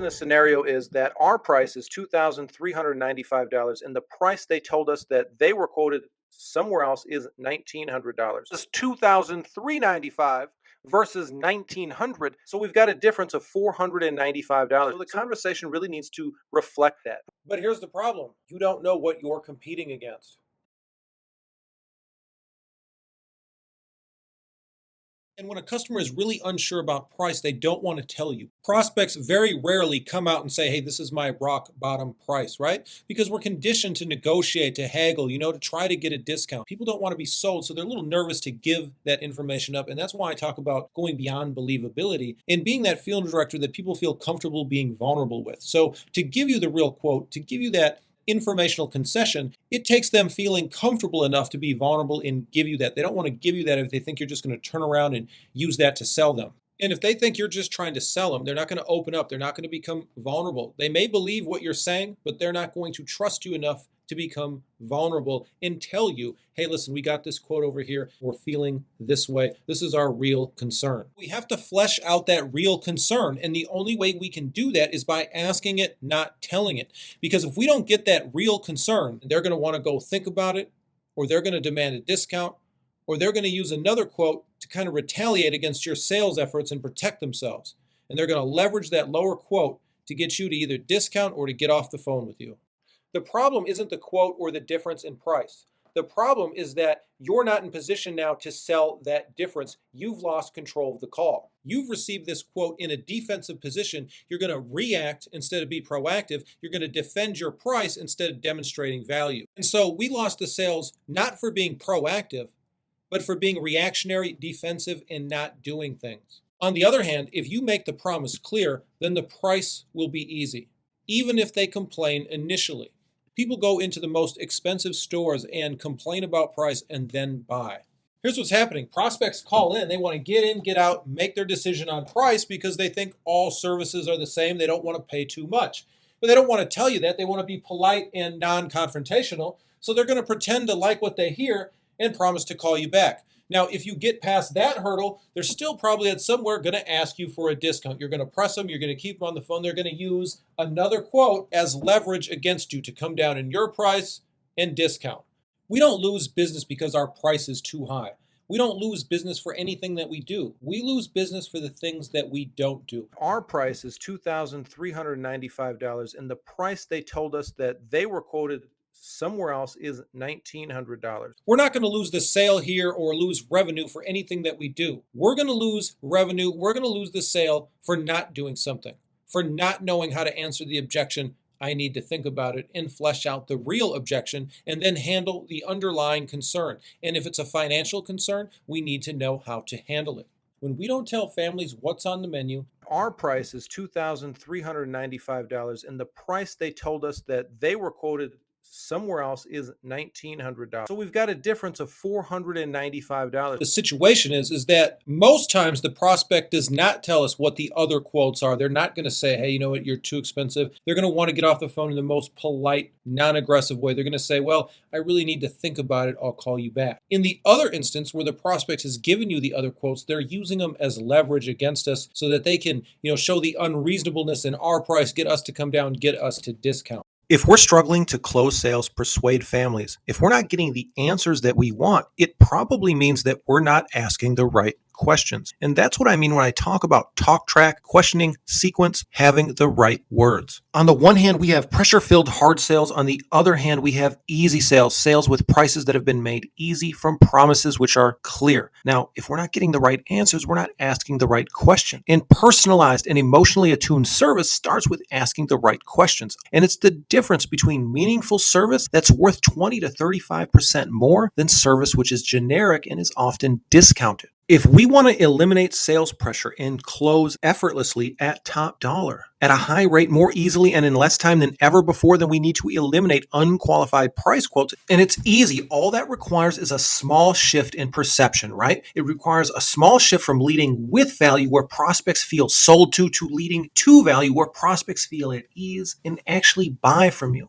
Imagine the scenario is that our price is $2,395 and the price they told us that they were quoted somewhere else is $1,900. This $2,395 versus $1,900. So we've got a difference of $495. So the conversation really needs to reflect that. But here's the problem. You don't know what you're competing against. And when a customer is really unsure about price, they don't want to tell you. Prospects very rarely come out and say, hey, this is my rock bottom price, right? Because we're conditioned to negotiate, to haggle, to try to get a discount. People don't want to be sold, so they're a little nervous to give that information up. And that's why I talk about going beyond believability and being that field director that people feel comfortable being vulnerable with. So to give you the real quote, to give you that informational concession, it takes them feeling comfortable enough to be vulnerable and give you that. They don't want to give you that if they think you're just going to turn around and use that to sell them. And if they think you're just trying to sell them, they're not going to open up. They're not going to become vulnerable. They may believe what you're saying, but they're not going to trust you enough to become vulnerable and tell you, hey, listen, we got this quote over here. We're feeling this way. This is our real concern. We have to flesh out that real concern. And the only way we can do that is by asking it, not telling it. Because if we don't get that real concern, they're going to want to go think about it, or they're going to demand a discount, or they're going to use another quote to kind of retaliate against your sales efforts and protect themselves. And they're going to leverage that lower quote to get you to either discount or to get off the phone with you. The problem isn't the quote or the difference in price. The problem is that you're not in position now to sell that difference. You've lost control of the call. You've received this quote in a defensive position. You're going to react instead of be proactive. You're going to defend your price instead of demonstrating value. And so we lost the sales not for being proactive, but for being reactionary, defensive, and not doing things. On the other hand, if you make the promise clear, then the price will be easy, even if they complain initially. People go into the most expensive stores and complain about price and then buy. Here's what's happening. Prospects call in. They want to get in, get out, make their decision on price because they think all services are the same. They don't want to pay too much. But they don't want to tell you that. They want to be polite and non-confrontational. So they're going to pretend to like what they hear and promise to call you back. Now, if you get past that hurdle, they're still probably at somewhere going to ask you for a discount. You're going to press them. You're going to keep them on the phone. They're going to use another quote as leverage against you to come down in your price and discount. We don't lose business because our price is too high. We don't lose business for anything that we do. We lose business for the things that we don't do. Our price is $2,395, and the price they told us that they were quoted somewhere else is $1,900. We're not going to lose the sale here or lose revenue for anything that we do. We're going to lose revenue. We're going to lose the sale for not doing something, for not knowing how to answer the objection. I need to think about it and flesh out the real objection and then handle the underlying concern. And if it's a financial concern, we need to know how to handle it. When we don't tell families what's on the menu, our price is $2,395, and the price they told us that they were quoted somewhere else is $1,900. So we've got a difference of $495. The situation is that most times the prospect does not tell us what the other quotes are. They're not going to say, hey, you know what, you're too expensive. They're going to want to get off the phone in the most polite, non-aggressive way. They're going to say, well, I really need to think about it. I'll call you back. In the other instance where the prospect has given you the other quotes, they're using them as leverage against us so that they can, show the unreasonableness in our price, get us to come down, get us to discount. If we're struggling to close sales, persuade families, if we're not getting the answers that we want, it probably means that we're not asking the right questions. And that's what I mean when I talk about talk track, questioning, sequence, having the right words. On the one hand, we have pressure-filled hard sales. On the other hand, we have easy sales, sales with prices that have been made easy from promises which are clear. Now, if we're not getting the right answers, we're not asking the right question. And personalized and emotionally attuned service starts with asking the right questions. And it's the difference between meaningful service that's worth 20 to 35% more than service which is generic and is often discounted. If we want to eliminate sales pressure and close effortlessly at top dollar, at a high rate, more easily and in less time than ever before, then we need to eliminate unqualified price quotes. And it's easy. All that requires is a small shift in perception, right? It requires a small shift from leading with value where prospects feel sold to leading to value where prospects feel at ease and actually buy from you.